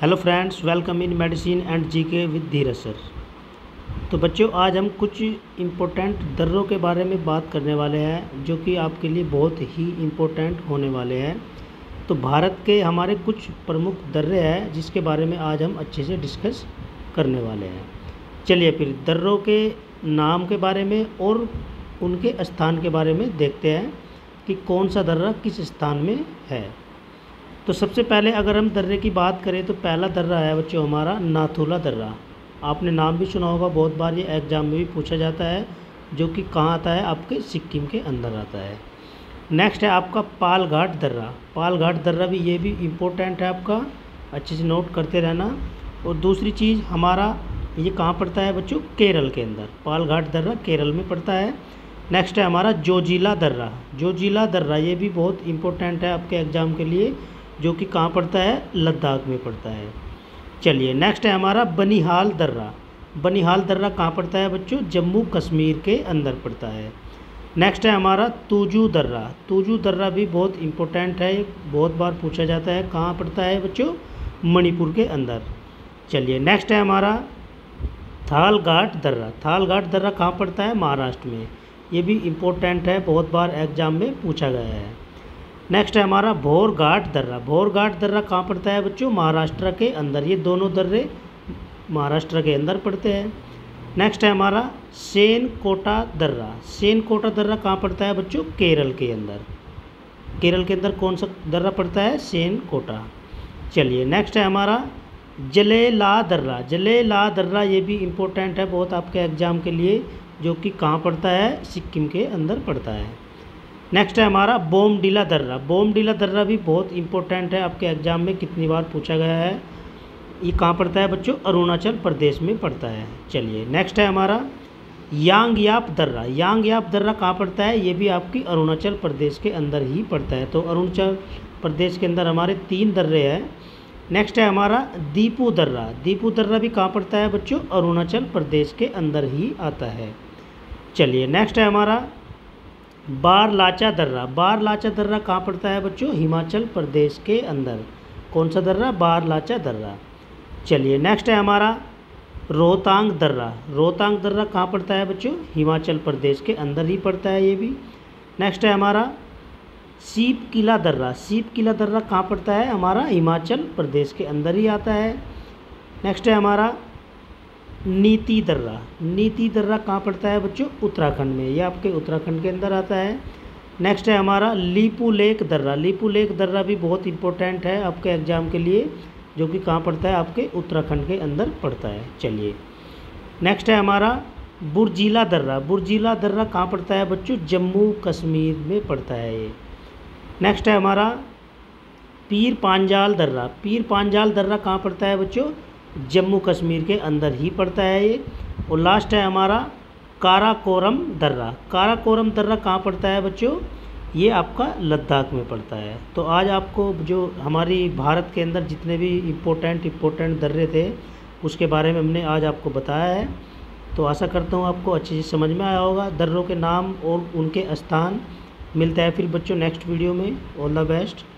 Hello friends, welcome in medicine and GK with Dheeraj sir. तो बच्चों, आज हम कुछ इम्पोर्टेंट दर्रों के बारे में बात करने वाले हैं जो कि आपके लिए बहुत ही इम्पोर्टेंट होने वाले हैं। तो भारत के हमारे कुछ प्रमुख दर्रे हैं जिसके बारे में आज हम अच्छे से डिस्कस करने वाले हैं। चलिए फिर दर्रों के नाम के बारे में और उनके स्थान के बारे में देखते हैं कि कौन सा दर्रा किस स्थान में है। तो सबसे पहले अगर हम दर्रे की बात करें तो पहला दर्रा है बच्चों हमारा नाथुला दर्रा। आपने नाम भी सुना होगा, बहुत बार ये एग्ज़ाम में भी पूछा जाता है, जो कि कहाँ आता है, आपके सिक्किम के अंदर आता है। नेक्स्ट है आपका पालघाट दर्रा। पालघाट दर्रा भी ये भी इम्पोर्टेंट है आपका, अच्छे से नोट करते रहना। और दूसरी चीज़ हमारा ये कहाँ पड़ता है बच्चों, केरल के अंदर। पालघाट दर्रा केरल में पड़ता है। नेक्स्ट है हमारा जोजिला दर्रा। जोजिला दर्रा ये भी बहुत इम्पोर्टेंट है आपके एग्ज़ाम के लिए, जो कि कहाँ पड़ता है, लद्दाख में पड़ता है। चलिए नेक्स्ट है हमारा बनिहाल दर्रा। बनिहाल दर्रा कहाँ पड़ता है बच्चों, जम्मू कश्मीर के अंदर पड़ता है। नेक्स्ट है हमारा तुजू दर्रा। तुजू दर्रा भी बहुत इम्पोर्टेंट है, बहुत बार पूछा जाता है, कहाँ पड़ता है बच्चों, मणिपुर के अंदर। चलिए नेक्स्ट है हमारा थालघाट दर्रा। थालघाट दर्रा कहाँ पड़ता है, महाराष्ट्र में। ये भी इम्पोर्टेंट है, बहुत बार एग्जाम में पूछा गया है। नेक्स्ट है हमारा भोरघाट दर्रा। भोरघाट दर्रा कहाँ पड़ता है बच्चों, महाराष्ट्र के अंदर। ये दोनों दर्रे महाराष्ट्र के अंदर पड़ते हैं। नेक्स्ट है हमारा सेनकोटा दर्रा। सेनकोटा दर्रा कहाँ पड़ता है बच्चों, केरल के अंदर। केरल के अंदर कौन सा दर्रा पड़ता है, सेनकोटा। चलिए नेक्स्ट है हमारा जलेला दर्रा। जलेला दर्रा ये भी इम्पोर्टेंट है बहुत आपके एग्ज़ाम के लिए, जो कि कहाँ पड़ता है, सिक्किम के अंदर पड़ता है। नेक्स्ट है हमारा बोमडिला दर्रा। बोमडिला दर्रा भी बहुत इंपॉर्टेंट है आपके एग्ज़ाम में, कितनी बार पूछा गया है। ये कहाँ पड़ता है बच्चों, अरुणाचल प्रदेश में पड़ता है। चलिए नेक्स्ट है हमारा यांगयाप दर्रा। यांगयाप दर्रा कहाँ पड़ता है, ये भी आपकी अरुणाचल प्रदेश के अंदर ही पड़ता है। तो अरुणाचल प्रदेश के अंदर हमारे 3 दर्रे हैं। नेक्स्ट है हमारा दीपू दर्रा। दीपू दर्रा भी कहाँ पड़ता है बच्चों, अरुणाचल प्रदेश के अंदर ही आता है। चलिए नेक्स्ट है हमारा बारलाचा दर्रा। बारलाचा दर्रा कहाँ पड़ता है बच्चों, हिमाचल प्रदेश के अंदर। कौन सा दर्रा, बारलाचा दर्रा। चलिए नेक्स्ट है हमारा रोहतांग दर्रा। रोहतांग दर्रा कहाँ पड़ता है बच्चों, हिमाचल प्रदेश के अंदर ही पड़ता है ये भी। नेक्स्ट है हमारा सीप किला दर्रा। सीप किला दर्रा कहाँ पड़ता है, हमारा हिमाचल प्रदेश के अंदर ही आता है। नेक्स्ट है हमारा नीति दर्रा। नीति दर्रा कहाँ पड़ता है बच्चों, उत्तराखंड में। ये आपके उत्तराखंड के अंदर आता है। नेक्स्ट है हमारा लीपू लेक दर्रा। लीपू लेक दर्रा भी बहुत इंपॉर्टेंट है आपके एग्ज़ाम के लिए, जो कि कहाँ पड़ता है, आपके उत्तराखंड के अंदर पड़ता है। चलिए नेक्स्ट है हमारा बुरजीला दर्रा। बुरजीला दर्रा कहाँ पड़ता है बच्चों, जम्मू कश्मीर में पड़ता है ये। नेक्स्ट है हमारा पीर पांजाल दर्रा। पीर पांजाल दर्रा कहाँ पड़ता है बच्चों, जम्मू कश्मीर के अंदर ही पड़ता है ये। और लास्ट है हमारा काराकोरम दर्रा। काराकोरम दर्रा कहाँ पड़ता है बच्चों, ये आपका लद्दाख में पड़ता है। तो आज आपको जो हमारी भारत के अंदर जितने भी इम्पोर्टेंट दर्रे थे, उसके बारे में हमने आज आपको बताया है। तो आशा करता हूँ आपको अच्छे से समझ में आया होगा दर्रों के नाम और उनके स्थान। मिलता है फिर बच्चों नेक्स्ट वीडियो में। All the best.